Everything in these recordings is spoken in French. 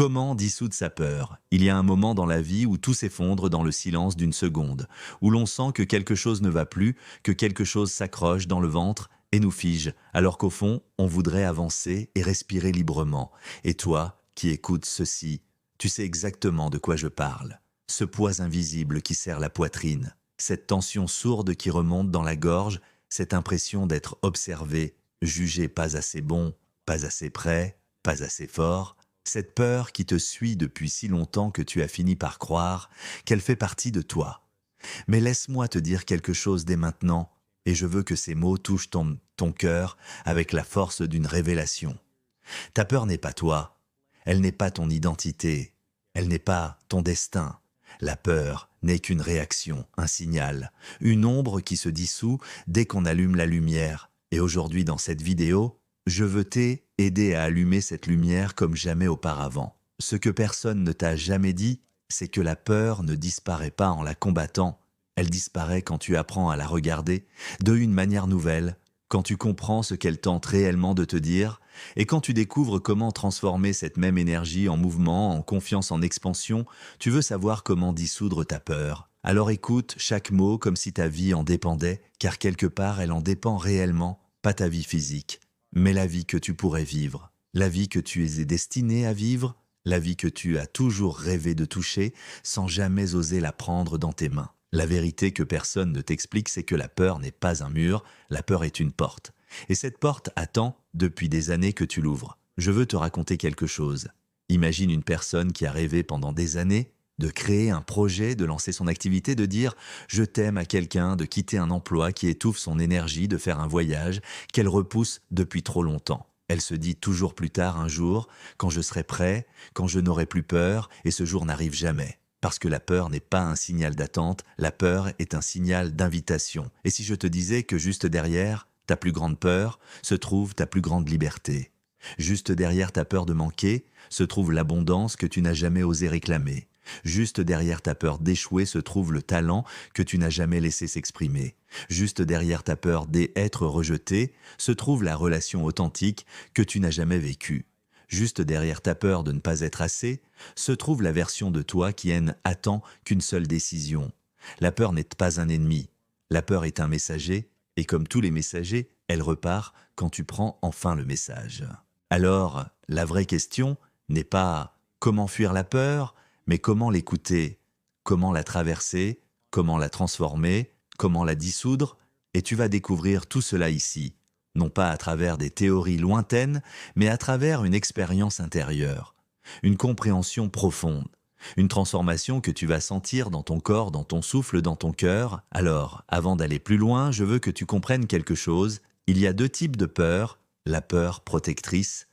Comment dissoudre sa peur? Il y a un moment dans la vie où tout s'effondre dans le silence d'une seconde, où l'on sent que quelque chose ne va plus, que quelque chose s'accroche dans le ventre et nous fige, alors qu'au fond, on voudrait avancer et respirer librement. Et toi, qui écoutes ceci, tu sais exactement de quoi je parle. Ce poids invisible qui serre la poitrine, cette tension sourde qui remonte dans la gorge, cette impression d'être observé, jugé pas assez bon, pas assez prêt, pas assez fort, cette peur qui te suit depuis si longtemps que tu as fini par croire qu'elle fait partie de toi. Mais laisse-moi te dire quelque chose dès maintenant, et je veux que ces mots touchent ton cœur avec la force d'une révélation. Ta peur n'est pas toi, elle n'est pas ton identité, elle n'est pas ton destin. La peur n'est qu'une réaction, un signal, une ombre qui se dissout dès qu'on allume la lumière. Et aujourd'hui dans cette vidéo, je veux t'aider à allumer cette lumière comme jamais auparavant. Ce que personne ne t'a jamais dit, c'est que la peur ne disparaît pas en la combattant. Elle disparaît quand tu apprends à la regarder de une manière nouvelle, quand tu comprends ce qu'elle tente réellement de te dire, et quand tu découvres comment transformer cette même énergie en mouvement, en confiance en expansion, tu veux savoir comment dissoudre ta peur. Alors écoute chaque mot comme si ta vie en dépendait, car quelque part elle en dépend réellement, pas ta vie physique, mais la vie que tu pourrais vivre, la vie que tu es destiné à vivre, la vie que tu as toujours rêvé de toucher sans jamais oser la prendre dans tes mains. La vérité que personne ne t'explique, c'est que la peur n'est pas un mur, la peur est une porte. Et cette porte attend depuis des années que tu l'ouvres. Je veux te raconter quelque chose. Imagine une personne qui a rêvé pendant des années de créer un projet, de lancer son activité, de dire « je t'aime » à quelqu'un, de quitter un emploi qui étouffe son énergie, de faire un voyage qu'elle repousse depuis trop longtemps. Elle se dit toujours plus tard un jour, quand je serai prêt, quand je n'aurai plus peur, et ce jour n'arrive jamais. Parce que la peur n'est pas un signal d'attente, la peur est un signal d'invitation. Et si je te disais que juste derrière ta plus grande peur se trouve ta plus grande liberté. Juste derrière ta peur de manquer se trouve l'abondance que tu n'as jamais osé réclamer. Juste derrière ta peur d'échouer se trouve le talent que tu n'as jamais laissé s'exprimer. Juste derrière ta peur d'être rejeté se trouve la relation authentique que tu n'as jamais vécue. Juste derrière ta peur de ne pas être assez, se trouve la version de toi qui attend qu'une seule décision. La peur n'est pas un ennemi, la peur est un messager, et comme tous les messagers, elle repart quand tu prends enfin le message. Alors, la vraie question n'est pas comment fuir la peur, mais comment l'écouter, comment la traverser, comment la transformer, comment la dissoudre, et tu vas découvrir tout cela ici. Non pas à travers des théories lointaines, mais à travers une expérience intérieure, une compréhension profonde, une transformation que tu vas sentir dans ton corps, dans ton souffle, dans ton cœur. Alors, avant d'aller plus loin, je veux que tu comprennes quelque chose. Il y a deux types de peur, la peur protectrice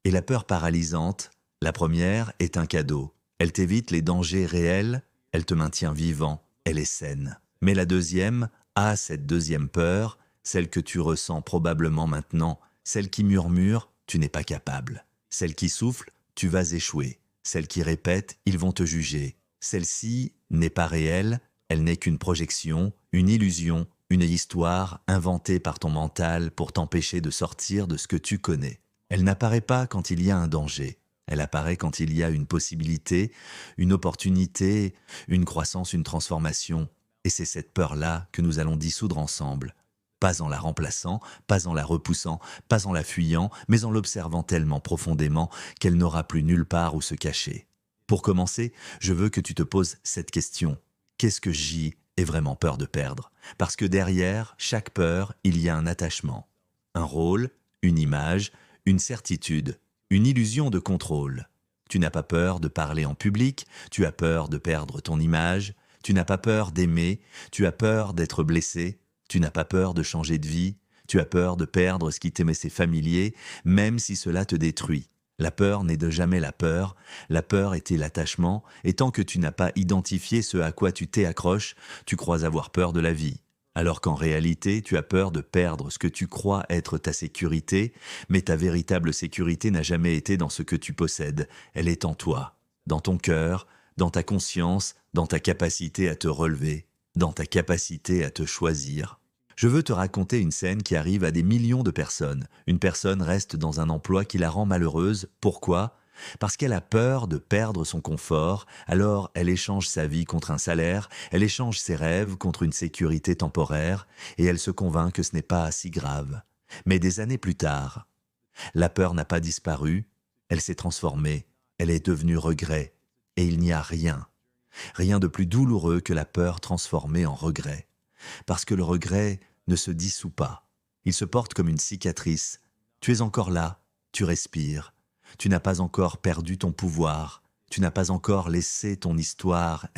et la peur paralysante. La première est un cadeau. Elle t'évite les dangers réels, elle te maintient vivant, elle est saine. Mais la deuxième a cette deuxième peur, celle que tu ressens probablement maintenant, celle qui murmure, tu n'es pas capable. Celle qui souffle, tu vas échouer. Celle qui répète, ils vont te juger. Celle-ci n'est pas réelle, elle n'est qu'une projection, une illusion, une histoire inventée par ton mental pour t'empêcher de sortir de ce que tu connais. Elle n'apparaît pas quand il y a un danger. Elle apparaît quand il y a une possibilité, une opportunité, une croissance, une transformation. Et c'est cette peur-là que nous allons dissoudre ensemble. Pas en la remplaçant, pas en la repoussant, pas en la fuyant, mais en l'observant tellement profondément qu'elle n'aura plus nulle part où se cacher. Pour commencer, je veux que tu te poses cette question. Qu'est-ce que j'ai vraiment peur de perdre? Parce que derrière chaque peur, il y a un attachement. Un rôle, une image, une certitude, une illusion de contrôle. Tu n'as pas peur de parler en public, tu as peur de perdre ton image, tu n'as pas peur d'aimer, tu as peur d'être blessé, tu n'as pas peur de changer de vie, tu as peur de perdre ce qui t'aimait ses familiers, même si cela te détruit. La peur n'est de jamais la peur était l'attachement, et tant que tu n'as pas identifié ce à quoi tu t'accroches, tu crois avoir peur de la vie. Alors qu'en réalité, tu as peur de perdre ce que tu crois être ta sécurité, mais ta véritable sécurité n'a jamais été dans ce que tu possèdes, elle est en toi, dans ton cœur, dans ta conscience, dans ta capacité à te relever, dans ta capacité à te choisir. Je veux te raconter une scène qui arrive à des millions de personnes. Une personne reste dans un emploi qui la rend malheureuse. Pourquoi? Parce qu'elle a peur de perdre son confort, alors elle échange sa vie contre un salaire, elle échange ses rêves contre une sécurité temporaire, et elle se convainc que ce n'est pas si grave. Mais des années plus tard, la peur n'a pas disparu, elle s'est transformée, elle est devenue regret, et il n'y a rien, rien de plus douloureux que la peur transformée en regret. Parce que le regret ne se dissout pas, il se porte comme une cicatrice. Tu es encore là, tu respires, tu n'as pas encore perdu ton pouvoir, tu n'as pas encore laissé ton histoire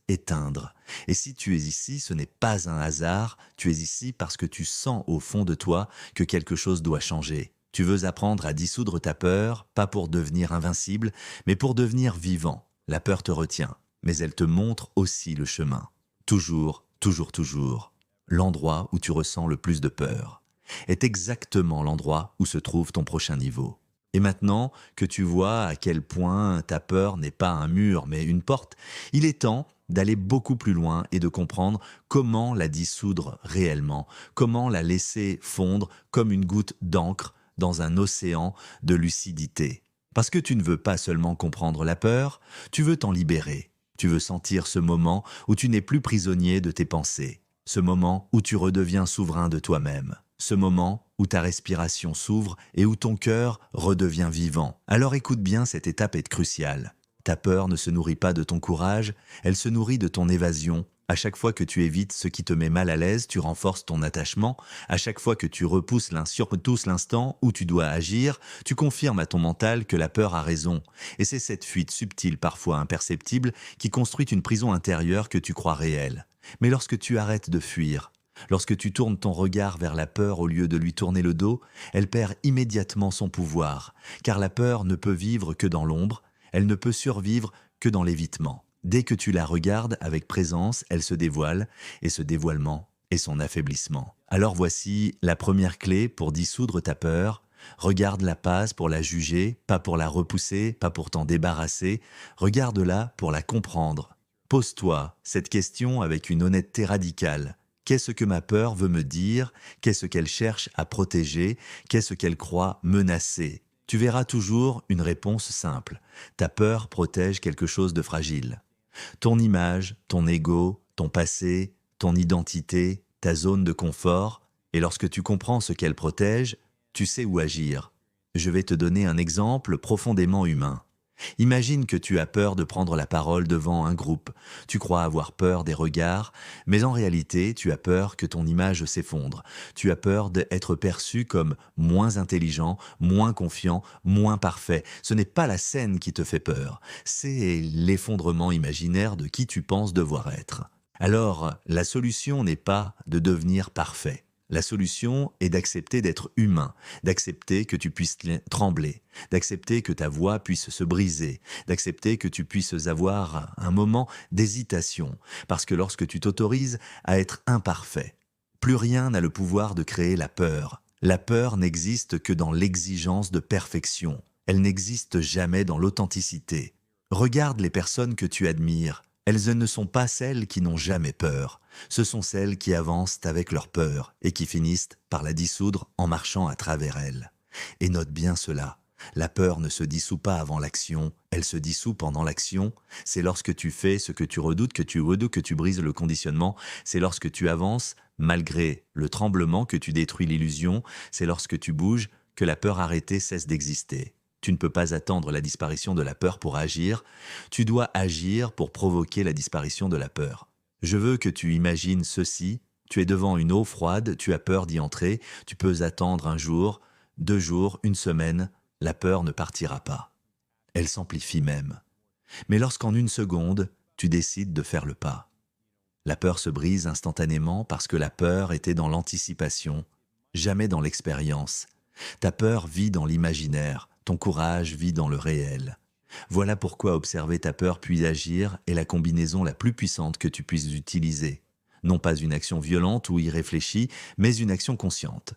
éteindre. Et si tu es ici, ce n'est pas un hasard, tu es ici parce que tu sens au fond de toi que quelque chose doit changer. Tu veux apprendre à dissoudre ta peur, pas pour devenir invincible, mais pour devenir vivant. La peur te retient, mais elle te montre aussi le chemin. Toujours, toujours, toujours. L'endroit où tu ressens le plus de peur est exactement l'endroit où se trouve ton prochain niveau. Et maintenant que tu vois à quel point ta peur n'est pas un mur mais une porte, il est temps d'aller beaucoup plus loin et de comprendre comment la dissoudre réellement, comment la laisser fondre comme une goutte d'encre dans un océan de lucidité. Parce que tu ne veux pas seulement comprendre la peur, tu veux t'en libérer. Tu veux sentir ce moment où tu n'es plus prisonnier de tes pensées, ce moment où tu redeviens souverain de toi-même, ce moment où ta respiration s'ouvre et où ton cœur redevient vivant. Alors écoute bien, cette étape est cruciale. Ta peur ne se nourrit pas de ton courage, elle se nourrit de ton évasion. À chaque fois que tu évites ce qui te met mal à l'aise, tu renforces ton attachement. À chaque fois que tu repousses l'instant où tu dois agir, tu confirmes à ton mental que la peur a raison. Et c'est cette fuite subtile, parfois imperceptible, qui construit une prison intérieure que tu crois réelle. Mais lorsque tu arrêtes de fuir, lorsque tu tournes ton regard vers la peur au lieu de lui tourner le dos, elle perd immédiatement son pouvoir, car la peur ne peut vivre que dans l'ombre, elle ne peut survivre que dans l'évitement. Dès que tu la regardes avec présence, elle se dévoile, et ce dévoilement est son affaiblissement. Alors voici la première clé pour dissoudre ta peur. Regarde-la pas pour la juger, pas pour la repousser, pas pour t'en débarrasser, regarde-la pour la comprendre. Pose-toi cette question avec une honnêteté radicale. Qu'est-ce que ma peur veut me dire? Qu'est-ce qu'elle cherche à protéger? Qu'est-ce qu'elle croit menacer? Tu verras toujours une réponse simple. Ta peur protège quelque chose de fragile. Ton image, ton ego, ton passé, ton identité, ta zone de confort, et lorsque tu comprends ce qu'elle protège, tu sais où agir. Je vais te donner un exemple profondément humain. Imagine que tu as peur de prendre la parole devant un groupe. Tu crois avoir peur des regards, mais en réalité, tu as peur que ton image s'effondre. Tu as peur d'être perçu comme moins intelligent, moins confiant, moins parfait. Ce n'est pas la scène qui te fait peur, c'est l'effondrement imaginaire de qui tu penses devoir être. Alors, la solution n'est pas de devenir parfait. La solution est d'accepter d'être humain, d'accepter que tu puisses trembler, d'accepter que ta voix puisse se briser, d'accepter que tu puisses avoir un moment d'hésitation, parce que lorsque tu t'autorises à être imparfait, plus rien n'a le pouvoir de créer la peur. La peur n'existe que dans l'exigence de perfection, elle n'existe jamais dans l'authenticité. Regarde les personnes que tu admires. Elles ne sont pas celles qui n'ont jamais peur, ce sont celles qui avancent avec leur peur et qui finissent par la dissoudre en marchant à travers elle. Et note bien cela, la peur ne se dissout pas avant l'action, elle se dissout pendant l'action. C'est lorsque tu fais ce que tu redoutes, que tu brises le conditionnement, c'est lorsque tu avances, malgré le tremblement, que tu détruis l'illusion, c'est lorsque tu bouges que la peur arrêtée cesse d'exister. Tu ne peux pas attendre la disparition de la peur pour agir, tu dois agir pour provoquer la disparition de la peur. Je veux que tu imagines ceci, tu es devant une eau froide, tu as peur d'y entrer, tu peux attendre un jour, 2 jours, une semaine, la peur ne partira pas. Elle s'amplifie même. Mais lorsqu'en une seconde, tu décides de faire le pas, la peur se brise instantanément parce que la peur était dans l'anticipation, jamais dans l'expérience. Ta peur vit dans l'imaginaire, ton courage vit dans le réel. Voilà pourquoi observer ta peur puis agir est la combinaison la plus puissante que tu puisses utiliser. Non pas une action violente ou irréfléchie, mais une action consciente.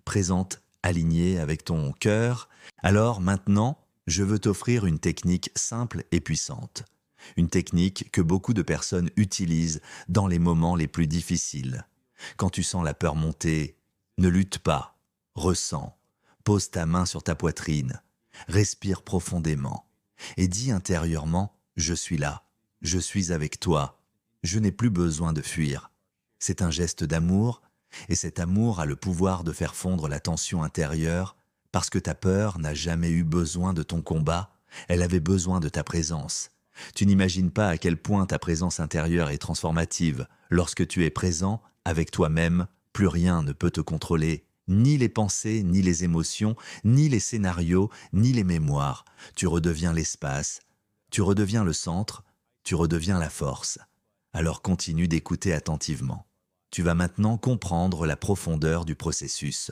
Présente, alignée avec ton cœur. Alors maintenant, je veux t'offrir une technique simple et puissante. Une technique que beaucoup de personnes utilisent dans les moments les plus difficiles. Quand tu sens la peur monter, ne lutte pas, ressens. Pose ta main sur ta poitrine. Respire profondément et dis intérieurement « Je suis là, je suis avec toi, je n'ai plus besoin de fuir ». C'est un geste d'amour et cet amour a le pouvoir de faire fondre la tension intérieure parce que ta peur n'a jamais eu besoin de ton combat, elle avait besoin de ta présence. Tu n'imagines pas à quel point ta présence intérieure est transformative. Lorsque tu es présent, avec toi-même, plus rien ne peut te contrôler. Ni les pensées, ni les émotions, ni les scénarios, ni les mémoires. Tu redeviens l'espace, tu redeviens le centre, tu redeviens la force. Alors continue d'écouter attentivement. Tu vas maintenant comprendre la profondeur du processus.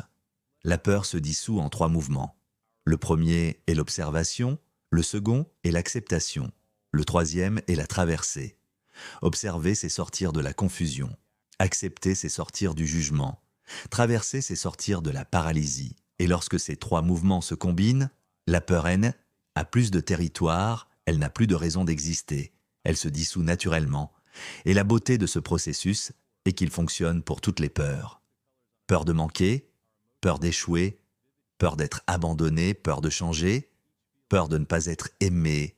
La peur se dissout en 3 mouvements. Le premier est l'observation, le second est l'acceptation, le troisième est la traversée. Observer, c'est sortir de la confusion. Accepter, c'est sortir du jugement. Traverser, c'est sortir de la paralysie. Et lorsque ces 3 mouvements se combinent, la peur haine a plus de territoire, elle n'a plus de raison d'exister. Elle se dissout naturellement. Et la beauté de ce processus est qu'il fonctionne pour toutes les peurs. Peur de manquer, peur d'échouer, peur d'être abandonné, peur de changer, peur de ne pas être aimé,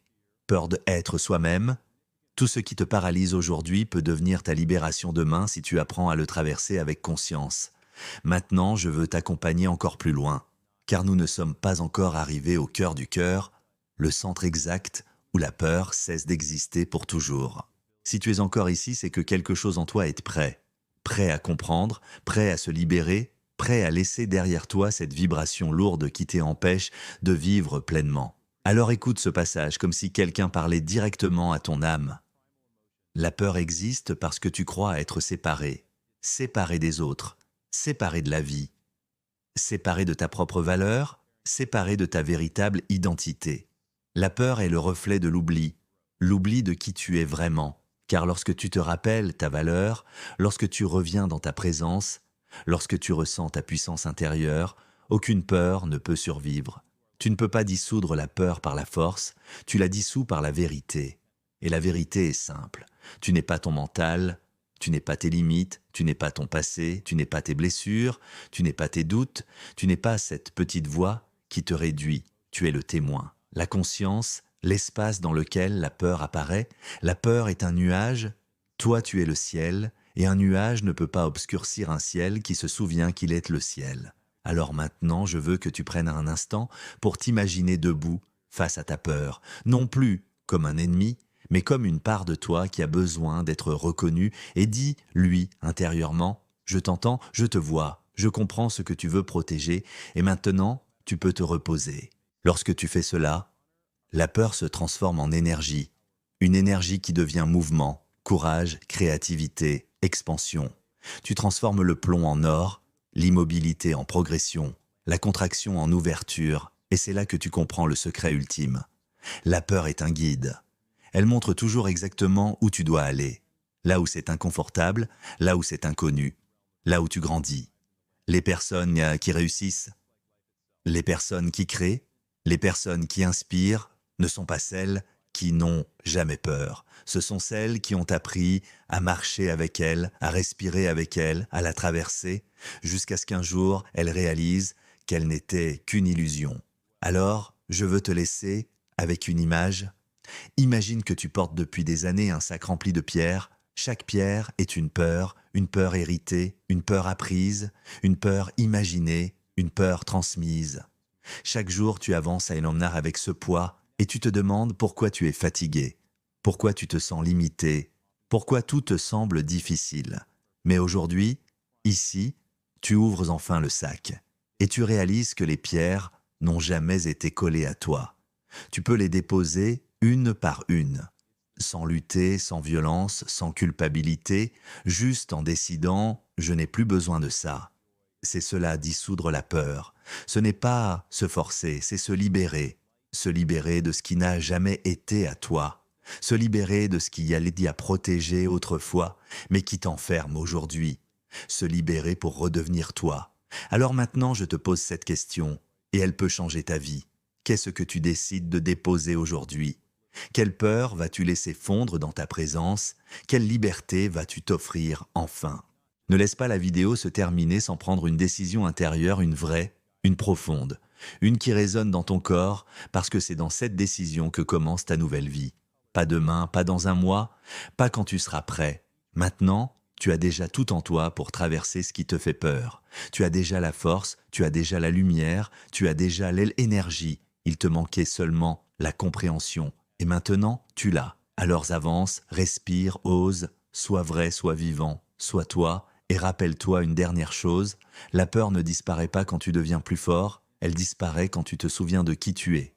peur d'être soi-même. Tout ce qui te paralyse aujourd'hui peut devenir ta libération demain si tu apprends à le traverser avec conscience. Maintenant, je veux t'accompagner encore plus loin, car nous ne sommes pas encore arrivés au cœur du cœur, le centre exact où la peur cesse d'exister pour toujours. Si tu es encore ici, c'est que quelque chose en toi est prêt. Prêt à comprendre, prêt à se libérer, prêt à laisser derrière toi cette vibration lourde qui t'empêche de vivre pleinement. Alors écoute ce passage comme si quelqu'un parlait directement à ton âme. La peur existe parce que tu crois être séparé, séparé des autres, séparé de la vie, séparé de ta propre valeur, séparé de ta véritable identité. La peur est le reflet de l'oubli, l'oubli de qui tu es vraiment. Car lorsque tu te rappelles ta valeur, lorsque tu reviens dans ta présence, lorsque tu ressens ta puissance intérieure, aucune peur ne peut survivre. Tu ne peux pas dissoudre la peur par la force, tu la dissous par la vérité. Et la vérité est simple. Tu n'es pas ton mental, tu n'es pas tes limites, tu n'es pas ton passé, tu n'es pas tes blessures, tu n'es pas tes doutes, tu n'es pas cette petite voix qui te réduit. Tu es le témoin, la conscience, l'espace dans lequel la peur apparaît. La peur est un nuage, toi tu es le ciel, et un nuage ne peut pas obscurcir un ciel qui se souvient qu'il est le ciel. Alors maintenant, je veux que tu prennes un instant pour t'imaginer debout face à ta peur, non plus comme un ennemi, mais comme une part de toi qui a besoin d'être reconnue, et dis, lui, intérieurement, « Je t'entends, je te vois, je comprends ce que tu veux protéger, et maintenant, tu peux te reposer. » Lorsque tu fais cela, la peur se transforme en énergie, une énergie qui devient mouvement, courage, créativité, expansion. Tu transformes le plomb en or, l'immobilité en progression, la contraction en ouverture, et c'est là que tu comprends le secret ultime. La peur est un guide. Elle montre toujours exactement où tu dois aller, là où c'est inconfortable, là où c'est inconnu, là où tu grandis. Les personnes qui réussissent, les personnes qui créent, les personnes qui inspirent ne sont pas celles qui n'ont jamais peur. Ce sont celles qui ont appris à marcher avec elle, à respirer avec elle, à la traverser, jusqu'à ce qu'un jour, elles réalisent qu'elle n'était qu'une illusion. Alors, je veux te laisser avec une image. Imagine que tu portes depuis des années un sac rempli de pierres. Chaque pierre est une peur héritée, une peur apprise, une peur imaginée, une peur transmise. Chaque jour, tu avances à Elamnar avec ce poids et tu te demandes pourquoi tu es fatigué, pourquoi tu te sens limité, pourquoi tout te semble difficile. Mais aujourd'hui, ici, tu ouvres enfin le sac et tu réalises que les pierres n'ont jamais été collées à toi. Tu peux les déposer une par une, sans lutter, sans violence, sans culpabilité, juste en décidant « je n'ai plus besoin de ça ». C'est cela, dissoudre la peur. Ce n'est pas se forcer, c'est se libérer de ce qui n'a jamais été à toi, se libérer de ce qui y allait à protéger autrefois, mais qui t'enferme aujourd'hui, se libérer pour redevenir toi. Alors maintenant, je te pose cette question, et elle peut changer ta vie. Qu'est-ce que tu décides de déposer aujourd'hui? Quelle peur vas-tu laisser fondre dans ta présence? Quelle liberté vas-tu t'offrir enfin? Ne laisse pas la vidéo se terminer sans prendre une décision intérieure, une vraie, une profonde. une qui résonne dans ton corps, parce que c'est dans cette décision que commence ta nouvelle vie. Pas demain, pas dans un mois, pas quand tu seras prêt. Maintenant, tu as déjà tout en toi pour traverser ce qui te fait peur. Tu as déjà la force, tu as déjà la lumière, tu as déjà l'énergie. Il te manquait seulement la compréhension. Et maintenant, tu l'as. Alors avance, respire, ose, sois vrai, sois vivant, sois toi, et rappelle-toi une dernière chose, la peur ne disparaît pas quand tu deviens plus fort, elle disparaît quand tu te souviens de qui tu es.